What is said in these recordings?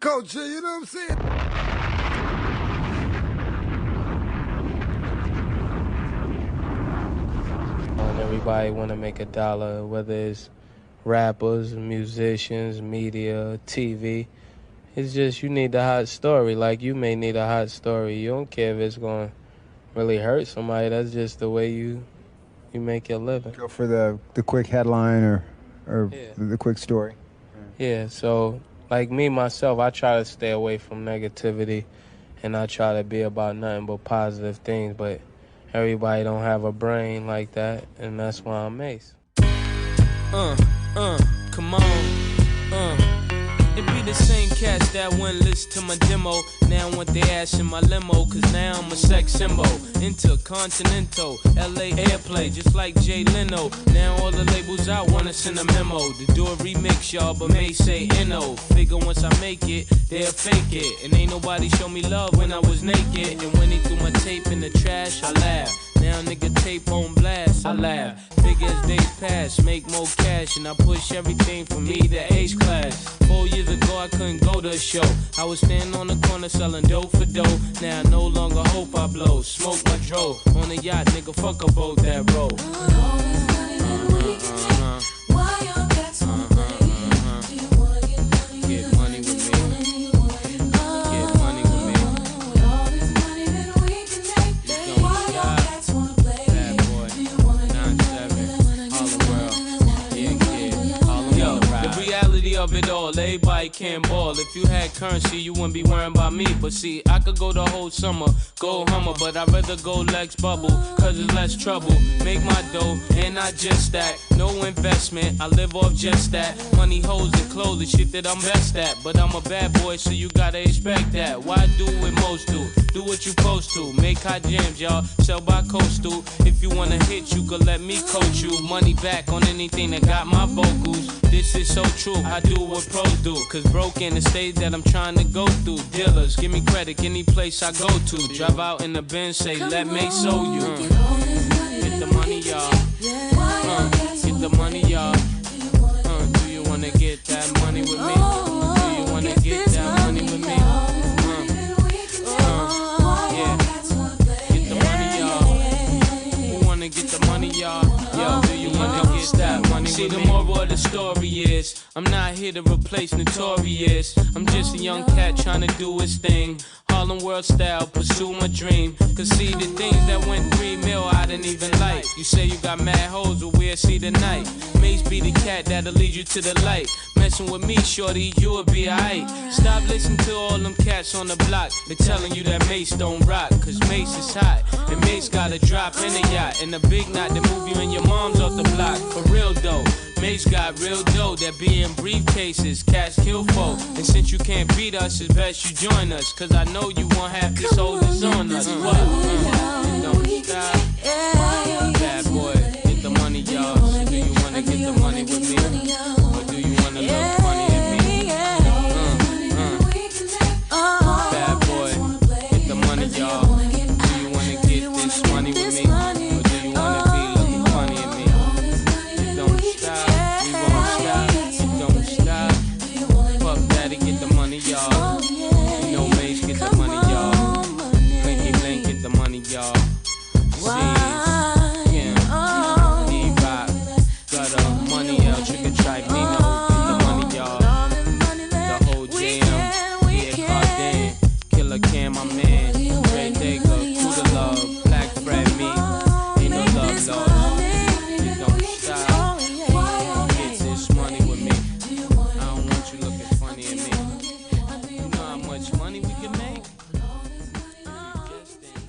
culture, you know what I'm saying? And everybody want to make a dollar, whether it's rappers, musicians, media, TV. It's just you need the hot story. Like you may need a hot story. You don't care if it's going to really hurt somebody. That's just the way you make your living. Go for the quick headline or Yeah. the quick story. Yeah, so like me, myself, I try to stay away from negativity and I try to be about nothing but positive things, but everybody don't have a brain like that, and that's why I'm Mace. Come on, It be the same cats that wouldn't listen to my demo. Now I want their ass in my limo, cause now I'm a sex symbol. Intercontinental, LA airplay, just like Jay Leno. Now all the labels out wanna send a memo to do a remix, y'all, but may say N.O. Figure once I make it, they'll fake it. And ain't nobody show me love when I was naked. And when they threw my tape in the trash, I laugh. Now nigga tape on blast, I laugh. Figure as days pass, make more cash, and I push everything from me to H class. 4 years ago I couldn't go to a show. I was standing on the corner selling dope for dough. Now I no longer hope I blow. Smoke my dro on a yacht, nigga, fuck a boat that roll. Get money with me. Get money with me. Bad boy, 9-7, Harlem World, yeah, kid, Harlem Yo, the reality of it all, everybody can ball. If you had currency, you wouldn't be worrying about me. But see, I could go the whole summer, go Hummer, but I'd rather go Lex Bubble, cause it's less trouble. Make my dough, and not just that. No investment, I live off just that. Money, hoes, and clothes, the shit that I'm best at. But I'm a bad boy, so you gotta expect that. Why do what most do? Do what you supposed to. Make hot jams, y'all, sell by coastal. If you wanna hit, you could let me coach you. Money back on anything that got my vocals. This is so true, I do what pros do. Cause broke in the stage that I'm trying to go through. Dealers, give me credit, any place I go to. Drive out in the Benz, say, let me show you. Get the money, y'all. Get the money, y'all. Do you wanna get that money with me? Do you wanna get that money with me? Yeah. Get the money, y'all. Who wanna get the money, y'all? Yo, do you wanna get that money with me? See, the moral of the story is, I'm not here to replace Notorious. I'm just a young cat trying to do his thing. Harlem World style, pursue my dream. Cause see, the things that went 3 mil, I didn't even like. You say you got mad hoes, but we'll see tonight. Mace be the cat that'll lead you to the light. Messing with me, shorty, you'll be alright. Stop listening to all them cats on the block. They're telling you that Mace don't rock, cause Mace is hot. And Mace got a drop in a yacht. And a big knot that move you and your mom's off the block. For real though, Mace got real dough that be in briefcases. Cats kill folk. And since you can't beat us, it's best you join us. Cause I know you won't have this hold this on us. What? Don't stop. Bad boy, get the money, y'all. So do you wanna get the money with me? Or do you wanna look funny at me? Bad boy, get the money, y'all. Do you wanna get this money with me? Or do you wanna be looking funny at me? It don't stop, we won't stop. It don't stop. Fuck daddy, get the money, y'all. You know Mace, get the money, y'all. Blinky Blink, get the money, y'all.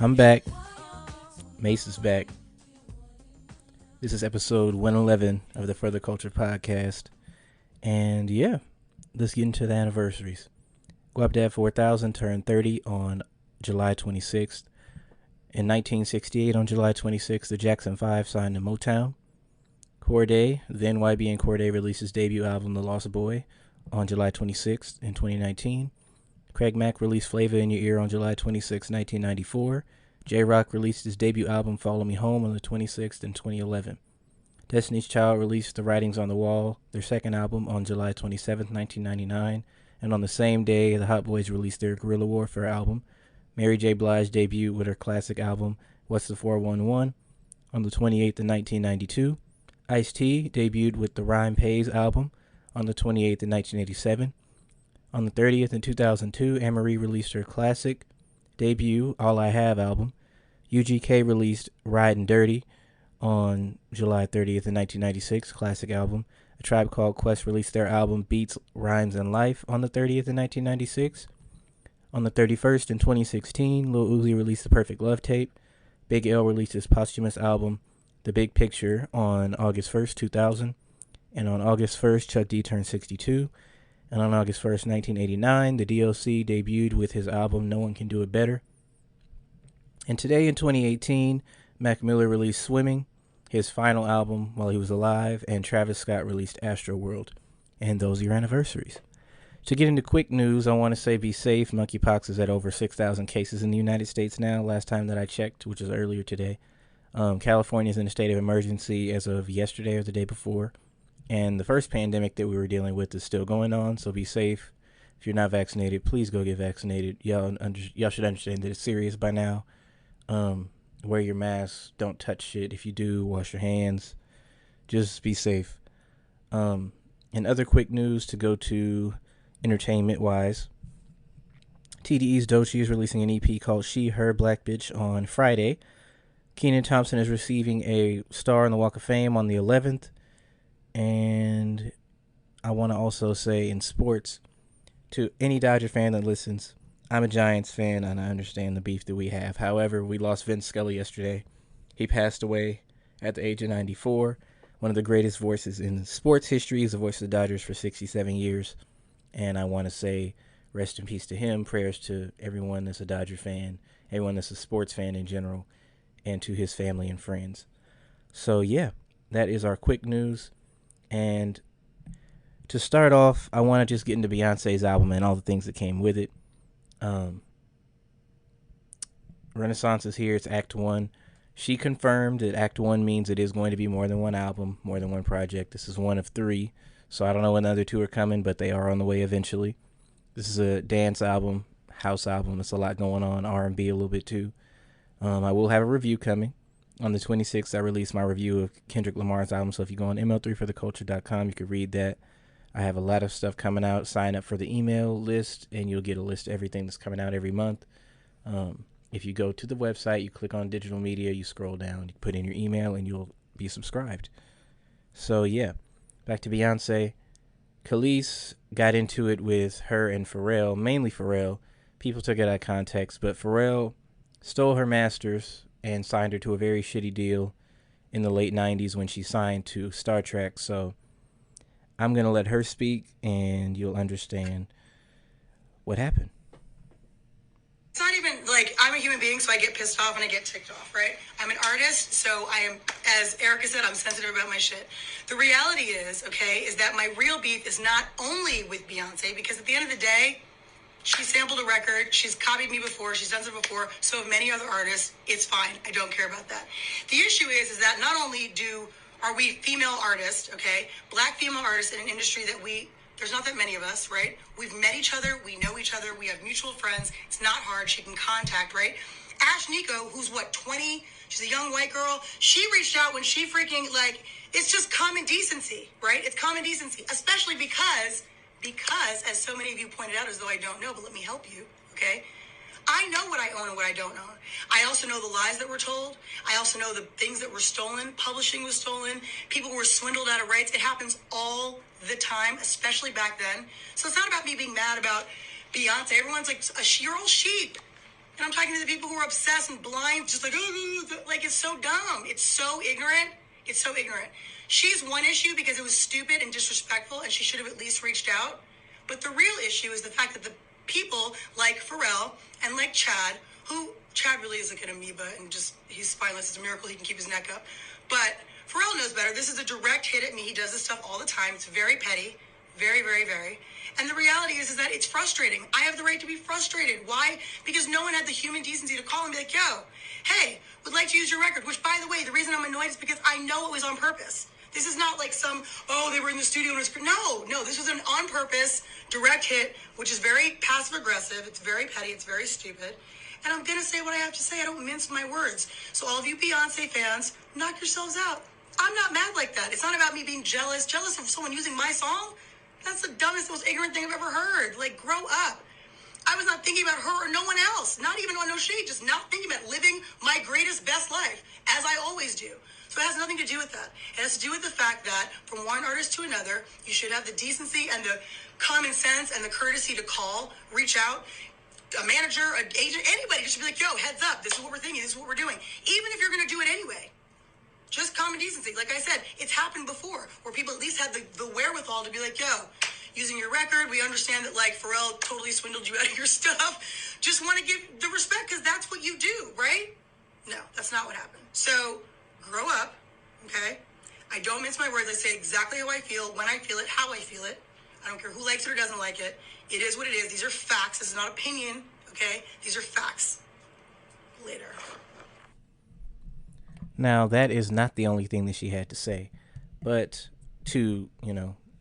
I'm back. Mace is back. This is episode 111 of the Further Culture Podcast. And yeah, let's get into the anniversaries. Guapdad 4000 turned 30 on July 26th. In 1968, on July 26th, the Jackson 5 signed to Motown. Corday, then YBN Corday, released his debut album, The Lost Boy, on July 26th in 2019. Craig Mack released Flavor in Your Ear on July 26, 1994. J-Rock released his debut album, Follow Me Home, on the 26th in 2011. Destiny's Child released The Writings on the Wall, their second album, on July 27, 1999. And on the same day, the Hot Boys released their Guerrilla Warfare album. Mary J. Blige debuted with her classic album, What's the 411, on the 28th of 1992. Ice-T debuted with the Rhyme Pays album on the 28th of 1987. On the 30th in 2002, Anne-Marie released her classic debut All I Have album. UGK released Ridin' Dirty on July 30th in 1996, classic album. A Tribe Called Quest released their album Beats, Rhymes, and Life on the 30th in 1996. On the 31st in 2016, Lil Uzi released The Perfect Love Tape. Big L released his posthumous album The Big Picture on August 1st, 2000. And on August 1st, Chuck D turned 62. And on August 1st, 1989, the DLC debuted with his album No One Can Do It Better. And today in 2018, Mac Miller released Swimming, his final album while he was alive, and Travis Scott released Astroworld. And those are your anniversaries. To get into quick news, I want to say be safe. Monkeypox is at over 6,000 cases in the United States now, last time that I checked, which is earlier today. California is in a state of emergency as of yesterday or the day before. And the first pandemic that we were dealing with is still going on, so be safe. If you're not vaccinated, please go get vaccinated. Y'all should understand that it's serious by now. Wear your mask. Don't touch shit. If you do, wash your hands. Just be safe. And other quick news to go to entertainment-wise. TDE's Doechii is releasing an EP called She, Her, Black Bitch on Friday. Kenan Thompson is receiving a star on the Walk of Fame on the 11th. And I want to also say in sports, to any Dodger fan that listens, I'm a Giants fan and I understand the beef that we have. However, we lost Vince Scully yesterday. He passed away at the age of 94. One of the greatest voices in sports history. He's the voice of the Dodgers for 67 years. And I want to say rest in peace to him. Prayers to everyone that's a Dodger fan, everyone that's a sports fan in general, and to his family and friends. So yeah, that is our quick news. And to start off, I want to just get into Beyonce's album and all the things that came with it. Renaissance is here. It's Act 1. She confirmed that Act 1 means it is going to be more than one album, more than one project. This is one of 3. So I don't know when the other 2 are coming, but they are on the way eventually. This is a dance album, house album. There's a lot going on, R&B a little bit too. I will have a review coming. On the 26th, I released my review of Kendrick Lamar's album, so if you go on ml3fortheculture.com, you can read that. I have a lot of stuff coming out. Sign up for the email list, and you'll get a list of everything that's coming out every month. If you go to the website, you click on digital media, you scroll down, you put in your email, and you'll be subscribed. So, yeah, back to Beyonce. Khalees got into it with her and Pharrell, mainly Pharrell. People took it out of context, but Pharrell stole her masters and signed her to a very shitty deal in the late 90s when she signed to Star Trek. So I'm going to let her speak and you'll understand what happened. It's not even like I'm a human being, so I get pissed off and I get ticked off, right? I'm an artist, so I am, as Erica said, I'm sensitive about my shit. The reality is, okay, is that my real beef is not only with Beyonce, because at the end of the day, she sampled a record. She's copied me before. She's done it before. So have many other artists. It's fine. I don't care about that. The issue is that not only are we female artists, okay, black female artists in an industry that there's not that many of us, right? We've met each other. We know each other. We have mutual friends. It's not hard. She can contact, right? Ash Nico, who's 20? She's a young white girl. She reached out when she freaking, it's just common decency, right? It's common decency, especially because, as so many of you pointed out, as though I don't know, but let me help you, okay? I know what I own and what I don't own. I also know the lies that were told. I also know the things that were stolen. Publishing was stolen. People were swindled out of rights. It happens all the time, especially back then. So it's not about me being mad about Beyonce. Everyone's like, you're all sheep. And I'm talking to the people who are obsessed and blind, just it's so dumb. It's so ignorant. It's so ignorant. She's one issue because it was stupid and disrespectful, and she should have at least reached out. But the real issue is the fact that the people like Pharrell and like Chad really is like an amoeba and he's spineless. It's a miracle he can keep his neck up. But Pharrell knows better. This is a direct hit at me. He does this stuff all the time. It's very petty. Very, very, very. And the reality is that it's frustrating. I have the right to be frustrated. Why? Because no one had the human decency to call and be like, yo, hey, would like to use your record. Which, by the way, the reason I'm annoyed is because I know it was on purpose. This is not like some, oh, they were in the studio and it was, no, this was an on purpose, direct hit, which is very passive aggressive. It's very petty. It's very stupid. And I'm going to say what I have to say. I don't mince my words. So all of you Beyonce fans, knock yourselves out. I'm not mad like that. It's not about me being jealous of someone using my song. That's the dumbest, most ignorant thing I've ever heard. Like, grow up. I was not thinking about her or no one else. Not even on no shade. Just not thinking about living my greatest, best life, as I always do. So it has nothing to do with that. It has to do with the fact that from one artist to another, you should have the decency and the common sense and the courtesy to call, reach out. A manager, an agent, anybody just be like, yo, heads up. This is what we're thinking. This is what we're doing. Even if you're going to do it anyway. Just common decency. Like I said, it's happened before where people at least had the wherewithal to be like, yo, using your record, we understand that like Pharrell totally swindled you out of your stuff. Just want to give the respect because that's what you do, right? No, that's not what happened. So grow up, okay? I don't mince my words. I say exactly how I feel, when I feel it, how I feel it. I don't care who likes it or doesn't like it. It is what it is. These are facts. This is not opinion, okay? These are facts. Later. Now, that is not the only thing that she had to say. But to,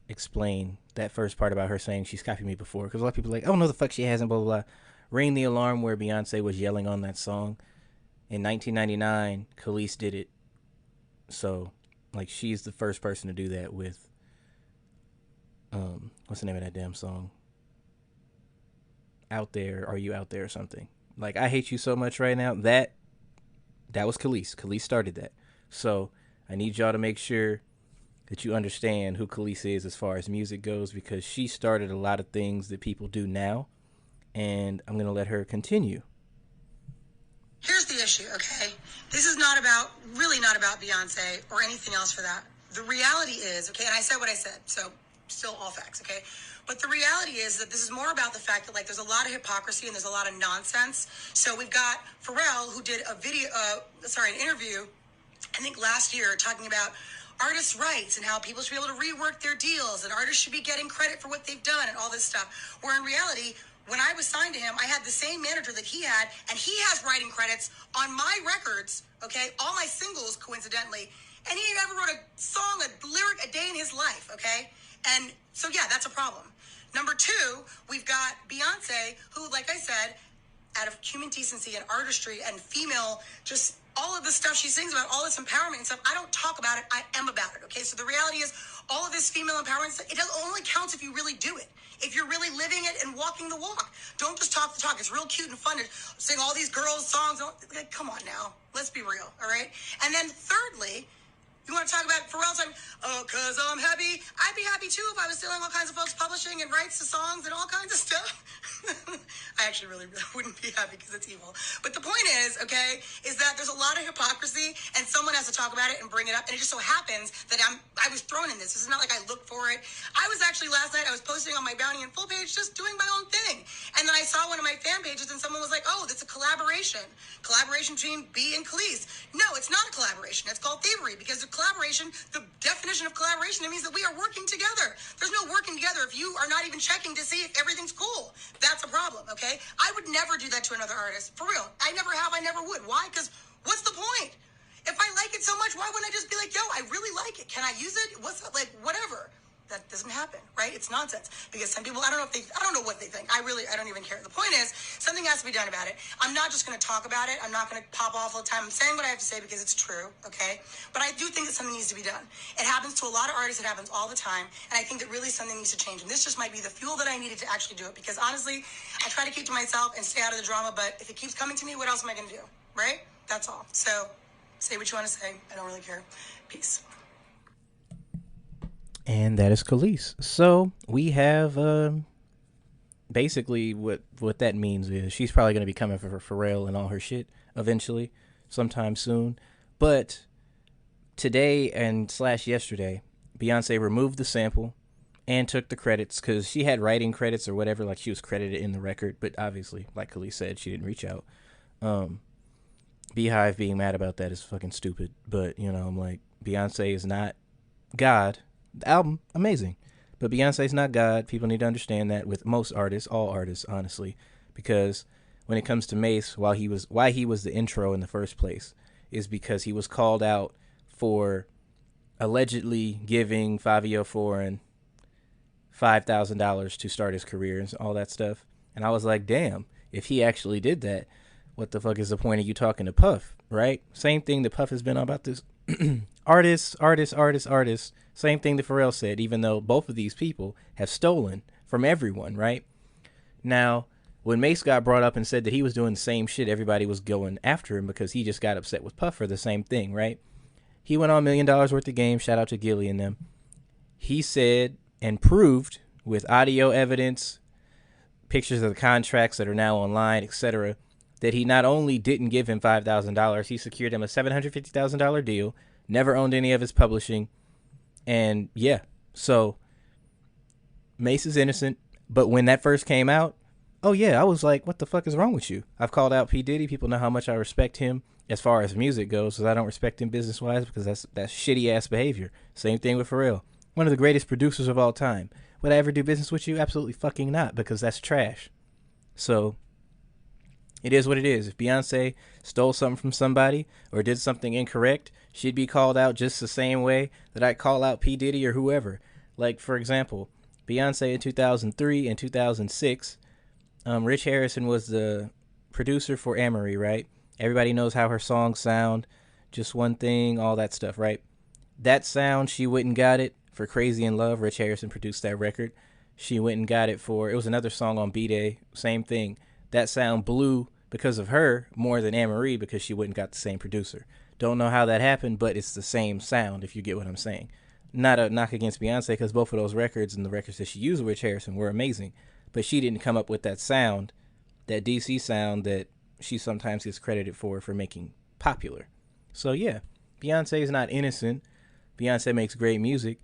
explain that first part about her saying she's copied me before, because a lot of people are like, oh, no, the fuck she hasn't, blah, blah, blah. Ring the alarm where Beyonce was yelling on that song. In 1999, Khalees did it. So, like, she's the first person to do that with, what's the name of that damn song? Out There, Are You Out There or something. Like, I Hate You So Much Right Now. That was Khalees. Khalees started that. So I need y'all to make sure that you understand who Khalees is as far as music goes, because she started a lot of things that people do now. And I'm going to let her continue. Here's the issue, okay? This is really not about Beyonce or anything else for that. The reality is, okay, and I said what I said, so still all facts, okay? But the reality is that this is more about the fact that, like, there's a lot of hypocrisy and there's a lot of nonsense. So we've got Pharrell, who did an interview, I think last year, talking about artists' rights and how people should be able to rework their deals and artists should be getting credit for what they've done and all this stuff. Where in reality, when I was signed to him, I had the same manager that he had, and he has writing credits on my records, okay? All my singles, coincidentally. And he never wrote a song, a lyric a day in his life, okay? And so, yeah, that's a problem. Number two, we've got Beyonce, who, like I said, out of human decency and artistry and female, just all of the stuff she sings about, all this empowerment and stuff, I don't talk about it, I am about it, okay? So the reality is, all of this female empowerment stuff, it only counts if you really do it. If you're really living it and walking the walk. Don't just talk the talk. It's real cute and fun to sing all these girls' songs. Like, come on now. Let's be real, all right? And then thirdly, you want to talk about Pharrell's time? Oh, because I'm happy. I'd be happy too if I was stealing all kinds of folks' publishing and rights to songs and all kinds of stuff. I actually really wouldn't be happy because it's evil. But the point is, okay, is that there's a lot of hypocrisy and someone has to talk about it and bring it up. And it just so happens that I was thrown in this. This is not like I looked for it. I was actually last night, I was posting on my Bounty and Full page just doing my own thing. And then I saw one of my fan pages and someone was like, oh, that's a collaboration. Collaboration between B and Khalees. No, it's not a collaboration. It's called thievery because the collaboration, the definition of collaboration, it means that we are working together. There's no working together if you are not even checking to see if everything's cool. That's a problem, okay? I would never do that to another artist. For real. I never have, I never would. Why? Because what's the point? If I like it so much, why wouldn't I just be like, yo, I really like it. Can I use it? What's that? Like, whatever. That doesn't happen, right? It's nonsense. Because some people, I don't know what they think. I don't even care. The point is, something has to be done about it. I'm not just going to talk about it. I'm not going to pop off all the time. I'm saying what I have to say because it's true, okay? But I do think that something needs to be done. It happens to a lot of artists. It happens all the time. And I think that really something needs to change. And this just might be the fuel that I needed to actually do it. Because honestly, I try to keep to myself and stay out of the drama. But if it keeps coming to me, what else am I going to do, right? That's all. So say what you want to say. I don't really care. Peace. And that is Khalees. So we have basically what that means is she's probably going to be coming for Pharrell and all her shit eventually, sometime soon. But today and / yesterday, Beyonce removed the sample and took the credits because she had writing credits or whatever, like she was credited in the record. But obviously, like Khalees said, she didn't reach out. Beehive being mad about that is fucking stupid. But, I'm like, Beyonce is not God. The album, amazing. But Beyonce's not God. People need to understand that with most artists, all artists, honestly. Because when it comes to Mace, why he was the intro in the first place is because he was called out for, allegedly giving Fabio Foreign $5,000 to start his career and all that stuff. And I was like, damn, if he actually did that, what the fuck is the point of you talking to Puff, right? Same thing that Puff has been on about this. Artists. Same thing that Pharrell said, even though both of these people have stolen from everyone, right? Now, when Mace got brought up and said that he was doing the same shit, everybody was going after him because he just got upset with Puff for the same thing, right? He went on $1 million worth of games. Shout out to Gilly and them. He said and proved with audio evidence, pictures of the contracts that are now online, etc., that he not only didn't give him $5,000, he secured him a $750,000 deal, never owned any of his publishing, and yeah, so Mace is innocent. But when that first came out, oh yeah, I was like, what the fuck is wrong with you? I've called out P. Diddy. People know how much I respect him as far as music goes, because I don't respect him business-wise because that's shitty-ass behavior. Same thing with Pharrell. One of the greatest producers of all time. Would I ever do business with you? Absolutely fucking not, because that's trash. So it is what it is. If Beyonce stole something from somebody or did something incorrect, she'd be called out just the same way that I call out P. Diddy or whoever. Like, for example, Beyonce in 2003 and 2006, Rich Harrison was the producer for Amory, right? Everybody knows how her songs sound. Just One Thing, all that stuff, right? That sound, she went and got it for Crazy in Love. Rich Harrison produced that record. She went and got it for, it was another song on B-Day, same thing. That sound blew because of her more than Anne-Marie because she went and got the same producer. Don't know how that happened, but it's the same sound, if you get what I'm saying. Not a knock against Beyonce, because both of those records and the records that she used with Rich Harrison were amazing. But she didn't come up with that sound, that DC sound that she sometimes gets credited for making popular. So yeah, Beyonce is not innocent. Beyonce makes great music.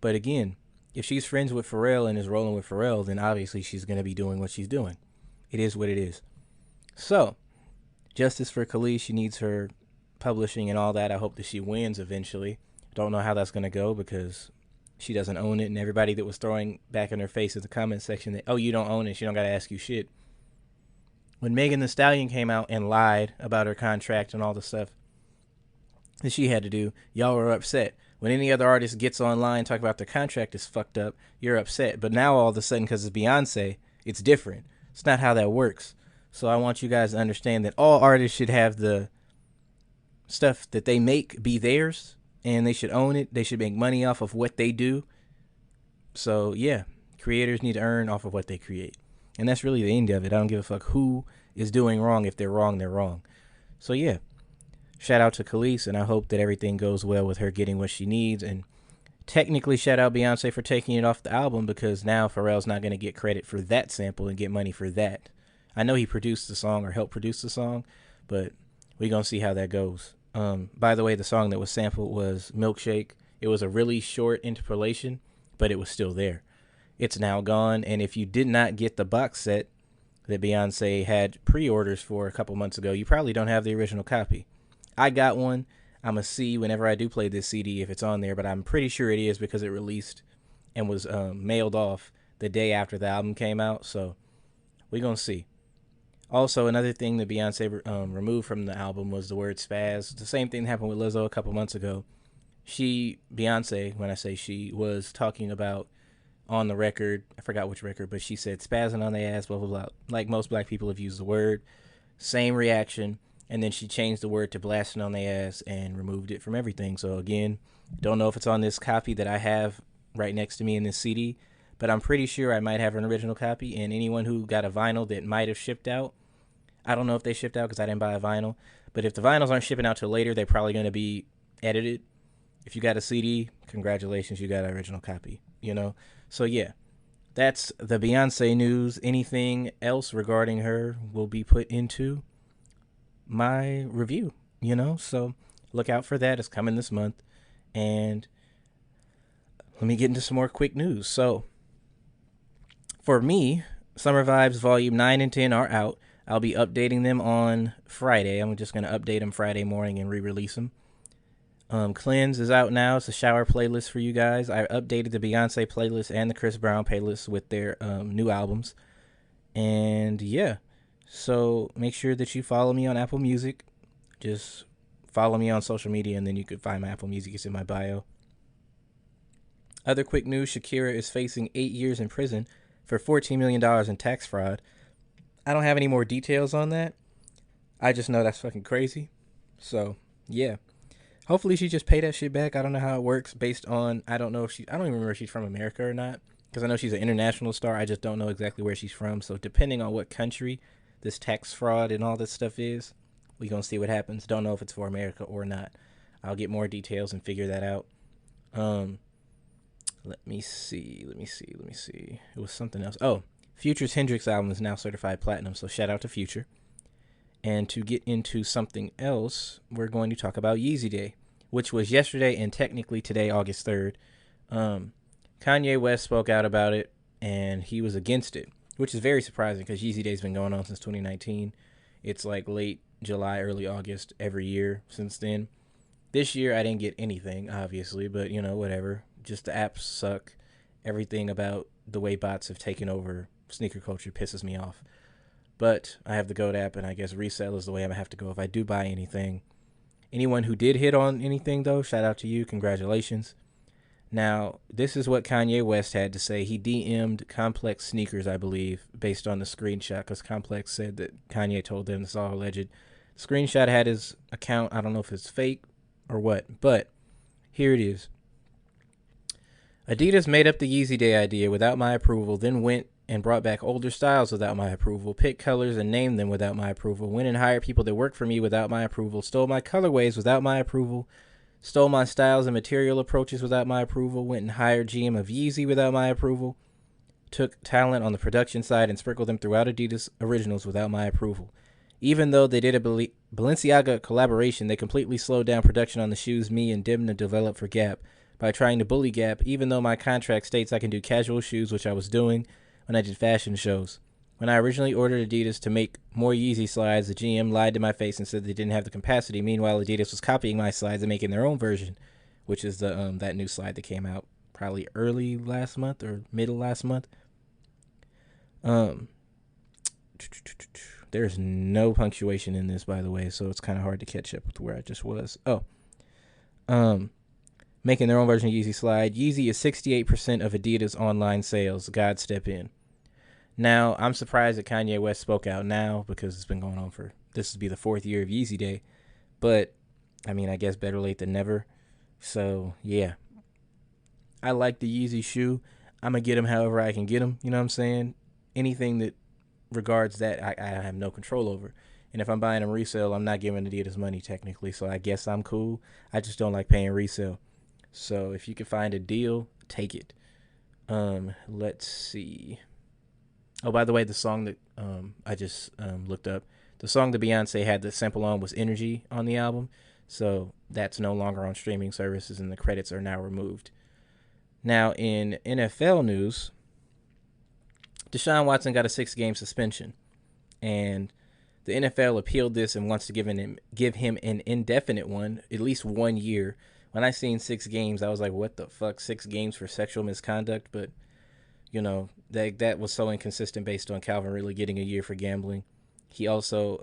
But again, if she's friends with Pharrell and is rolling with Pharrell, then obviously she's going to be doing what she's doing. It is what it is. So, justice for Khalees. She needs her publishing and all that. I hope that she wins eventually. Don't know how that's going to go because she doesn't own it. And everybody that was throwing back in her face in the comment section that, oh, you don't own it, she don't got to ask you shit. When Megan Thee Stallion came out and lied about her contract and all the stuff that she had to do, y'all were upset. When any other artist gets online and talk about their contract is fucked up, you're upset. But now all of a sudden, because it's Beyonce, it's different. It's not how that works. So I want you guys to understand that all artists should have the stuff that they make be theirs, and they should own it. They should make money off of what they do. So yeah, creators need to earn off of what they create. And that's really the end of it. I don't give a fuck who is doing wrong. If they're wrong, they're wrong. So yeah, shout out to Khalees, and I hope that everything goes well with her getting what she needs. And technically shout out Beyonce for taking it off the album, because now Pharrell's not going to get credit for that sample and get money for that. I know he produced the song or helped produce the song, but we're going to see how that goes. By the way, the song that was sampled was Milkshake. It was a really short interpolation, but it was still there. It's now gone, and if you did not get the box set that Beyonce had pre-orders for a couple months ago, you probably don't have the original copy. I got one. I'm going to see whenever I do play this CD if it's on there, but I'm pretty sure it is because it released and was mailed off the day after the album came out, so we're going to see. Also, another thing that Beyonce removed from the album was the word spaz. The same thing that happened with Lizzo a couple months ago. Beyonce, when I say she, was talking about on the record, I forgot which record, but she said spazzing on their ass, blah, blah, blah. Like most black people have used the word. Same reaction. And then she changed the word to blasting on their ass and removed it from everything. So again, don't know if it's on this copy that I have right next to me in this CD, but I'm pretty sure I might have an original copy. And anyone who got a vinyl that might have shipped out, I don't know if they shipped out because I didn't buy a vinyl, but if the vinyls aren't shipping out till later, they're probably going to be edited. If you got a CD, congratulations, you got an original copy, you know? So yeah, that's the Beyonce news. Anything else regarding her will be put into my review, you know? So look out for that. It's coming this month. And let me get into some more quick news. So for me, Summer Vibes Volume 9 and 10 are out. I'll be updating them on Friday. I'm just going to update them Friday morning and re-release them. Cleanse is out now. It's a shower playlist for you guys. I updated the Beyonce playlist and the Chris Brown playlist with their new albums. And yeah, so make sure that you follow me on Apple Music. Just follow me on social media, and then you could find my Apple Music. It's in my bio. Other quick news, Shakira is facing 8 years in prison for $14 million in tax fraud. I don't have any more details on that. I just know that's fucking crazy. So, yeah. Hopefully she just pay that shit back. I don't know how it works based on, I don't even remember if she's from America or not. Because I know she's an international star. I just don't know exactly where she's from. So depending on what country this tax fraud and all this stuff is, we gonna see what happens. Don't know if it's for America or not. I'll get more details and figure that out. Let me see. It was something else. Oh, Future's Hendrix album is now certified platinum. So shout out to Future. And to get into something else, we're going to talk about Yeezy Day, which was yesterday and technically today, August 3rd. Kanye West spoke out about it, and he was against it, which is very surprising because Yeezy Day's been going on since 2019. It's like late July, early August every year since then. This year, I didn't get anything, obviously, but, whatever. Just the apps suck. Everything about the way bots have taken over sneaker culture pisses me off. But I have the GOAT app, and I guess resale is the way I'm going to have to go if I do buy anything. Anyone who did hit on anything, though, shout out to you. Congratulations. Now, this is what Kanye West had to say. He DM'd Complex Sneakers, I believe, based on the screenshot, because Complex said that Kanye told them this is all alleged. Screenshot had his account. I don't know if it's fake or what, but here it is. Adidas made up the Yeezy Day idea without my approval, then went and brought back older styles without my approval, picked colors and named them without my approval, went and hired people that worked for me without my approval, stole my colorways without my approval, stole my styles and material approaches without my approval, went and hired GM of Yeezy without my approval, took talent on the production side and sprinkled them throughout Adidas Originals without my approval. Even though they did a Balenciaga collaboration, they completely slowed down production on the shoes me and Dimna developed for Gap by trying to bully Gap, even though my contract states I can do casual shoes, which I was doing when I did fashion shows. When I originally ordered Adidas to make more Yeezy slides, the GM lied to my face and said they didn't have the capacity. Meanwhile, Adidas was copying my slides and making their own version, which is the that new slide that came out probably early last month or middle last month. There's no punctuation in this, by the way, so it's kind of hard to catch up with where I just was. Making their own version of Yeezy slide. Yeezy is 68% of Adidas online sales. God step in. Now, I'm surprised that Kanye West spoke out now because it's been going on this will be the 4th year of Yeezy Day. But, I mean, I guess better late than never. So, yeah. I like the Yeezy shoe. I'm going to get them however I can get them. You know what I'm saying? Anything that regards that, I have no control over. And if I'm buying them resale, I'm not giving Adidas money technically. So, I guess I'm cool. I just don't like paying resale. So, if you can find a deal, take it. Let's see. Oh, by the way, the song that I just looked up, the song that Beyoncé had the sample on was Energy on the album. So that's no longer on streaming services and the credits are now removed. Now, in NFL news, Deshaun Watson got a 6-game suspension. And the NFL appealed this and wants to give him an indefinite one, at least 1 year. When I seen 6 games, I was like, what the fuck, 6 games for sexual misconduct? But that was so inconsistent based on Calvin Ridley getting a year for gambling. He also,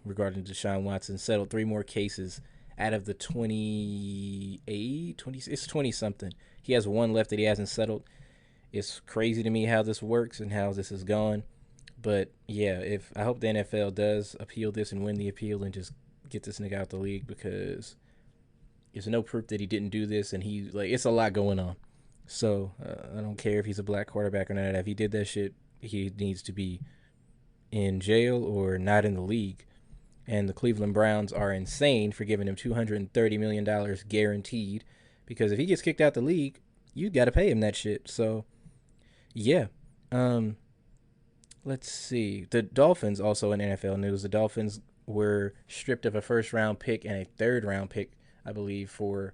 regarding Deshaun Watson, settled 3 more cases out of the 20-something. He has 1 left that he hasn't settled. It's crazy to me how this works and how this has gone. But, yeah, I hope the NFL does appeal this and win the appeal and just get this nigga out the league because there's no proof that he didn't do this and it's a lot going on. So, I don't care if he's a black quarterback or not. If he did that shit, he needs to be in jail or not in the league. And the Cleveland Browns are insane for giving him $230 million guaranteed. Because if he gets kicked out the league, you got to pay him that shit. So, yeah. Let's see. The Dolphins, also in NFL news, the Dolphins were stripped of a 1st-round pick and a 3rd-round pick, I believe, for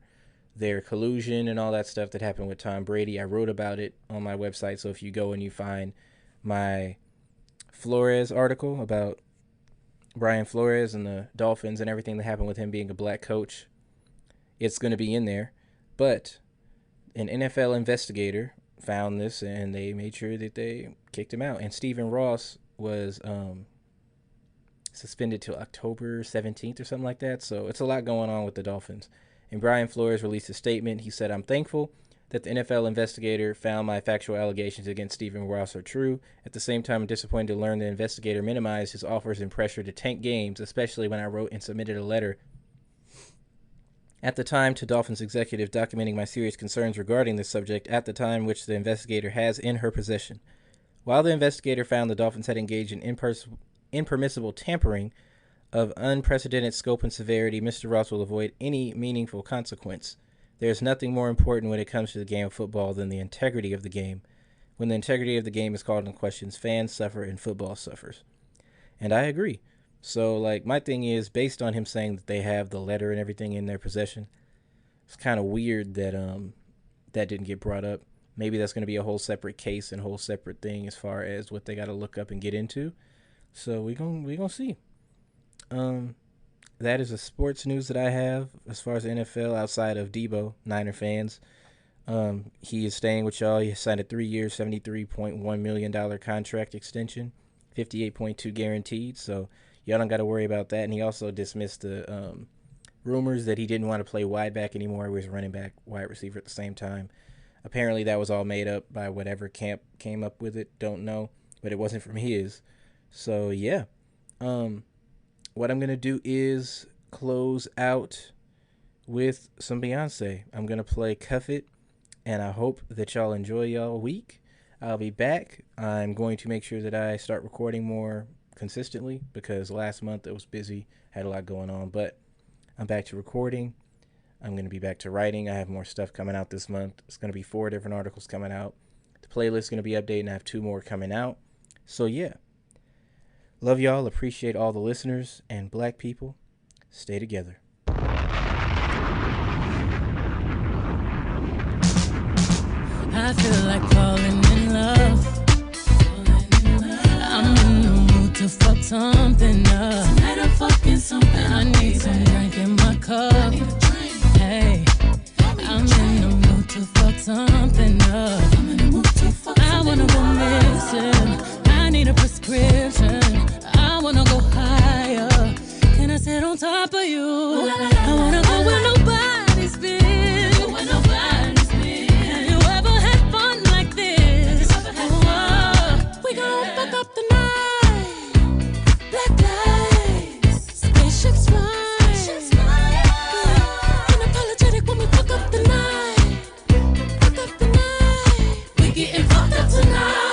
their collusion and all that stuff that happened with Tom Brady. I wrote about it on my website, so if you go and you find my Flores article about Brian Flores and the Dolphins and everything that happened with him being a black coach, it's going to be in there. But an NFL investigator found this, and they made sure that they kicked him out. And Stephen Ross was suspended till October 17th or something like that. So it's a lot going on with the Dolphins. And Brian Flores released a statement. He said, "I'm thankful that the NFL investigator found my factual allegations against Stephen Ross are true. At the same time, I'm disappointed to learn the investigator minimized his offers and pressure to tank games, especially when I wrote and submitted a letter at the time to Dolphins executive documenting my serious concerns regarding this subject at the time, which the investigator has in her possession. While the investigator found the Dolphins had engaged in impermissible tampering of unprecedented scope and severity, Mr. Ross will avoid any meaningful consequence. There is nothing more important when it comes to the game of football than the integrity of the game. When the integrity of the game is called in question, fans suffer and football suffers. And I agree. So, my thing is, based on him saying that they have the letter and everything in their possession, it's kind of weird that that didn't get brought up. Maybe that's going to be a whole separate case and whole separate thing as far as what they got to look up and get into. So we gonna see. That is the sports news that I have as far as the NFL outside of Debo, Niner fans. He is staying with y'all. He signed a 3-year, $73.1 million contract extension, $58.2 guaranteed. So y'all don't got to worry about that. And he also dismissed the rumors that he didn't want to play wide back anymore. He was running back, wide receiver at the same time. Apparently that was all made up by whatever camp came up with it. Don't know, but it wasn't from his. So yeah. What I'm going to do is close out with some Beyoncé. I'm going to play Cuff It, and I hope that y'all enjoy y'all week. I'll be back. I'm going to make sure that I start recording more consistently because last month it was busy, had a lot going on, but I'm back to recording. I'm going to be back to writing. I have more stuff coming out this month. It's going to be 4 different articles coming out. The playlist is going to be updated, and I have 2 more coming out. So yeah. Love y'all. Appreciate all the listeners. And black people, stay together. I feel like falling in love. I'm in the mood to fuck something up. Tonight I'm fucking something. I need some drink in my cup. Hey, I'm in the mood to fuck something up. I wanna go missing. I need a prescription. I wanna go higher. Can I sit on top of you? I wanna go where nobody's been. Have you ever had fun like this? We gon' fuck up the night. Black lights, spaceships fly. Unapologetic when we fuck up the night. Fuck up the night. We getting fucked up tonight.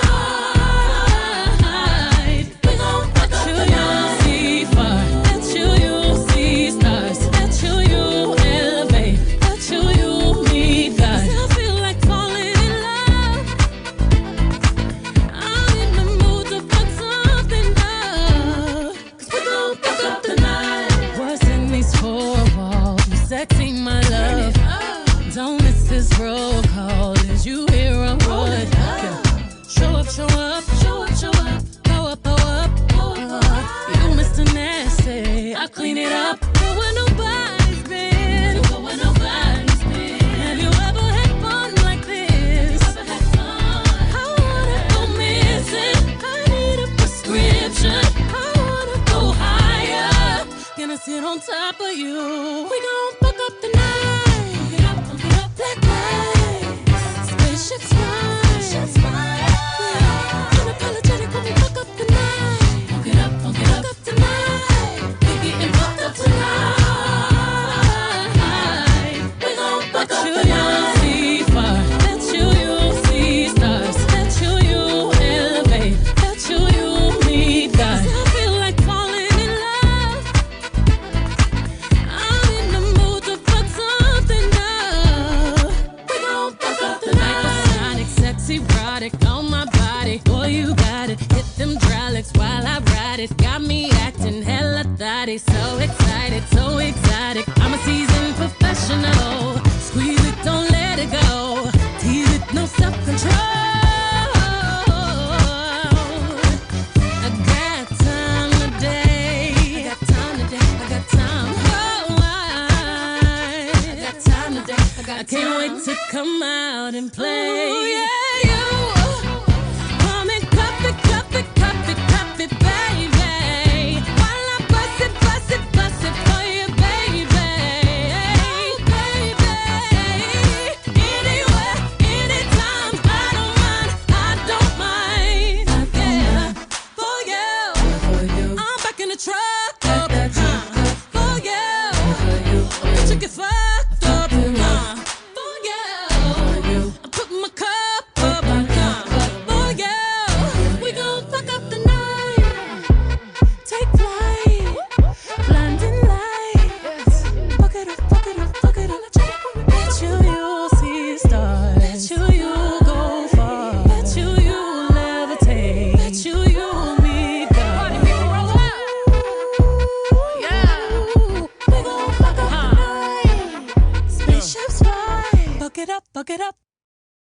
Clean it up, go where nobody's been. Have you ever had fun like this? I wanna go missing. I need a prescription. I wanna go higher. Gonna sit on top of you. We gon' fuck up the night. Black lights, spaceships fly. Unapologetic when we fuck up the night. Fuck it up the night. On my body, boy, you got it. Hit them dry while I ride it. Got me acting hella thotty. So excited, so exotic. I'm a seasoned professional. Squeeze it, don't let it go. Tease it, no self-control. I got time today. I got time today. I got time. Oh, I got time today. I can't wait to come out and play. Ooh, yeah.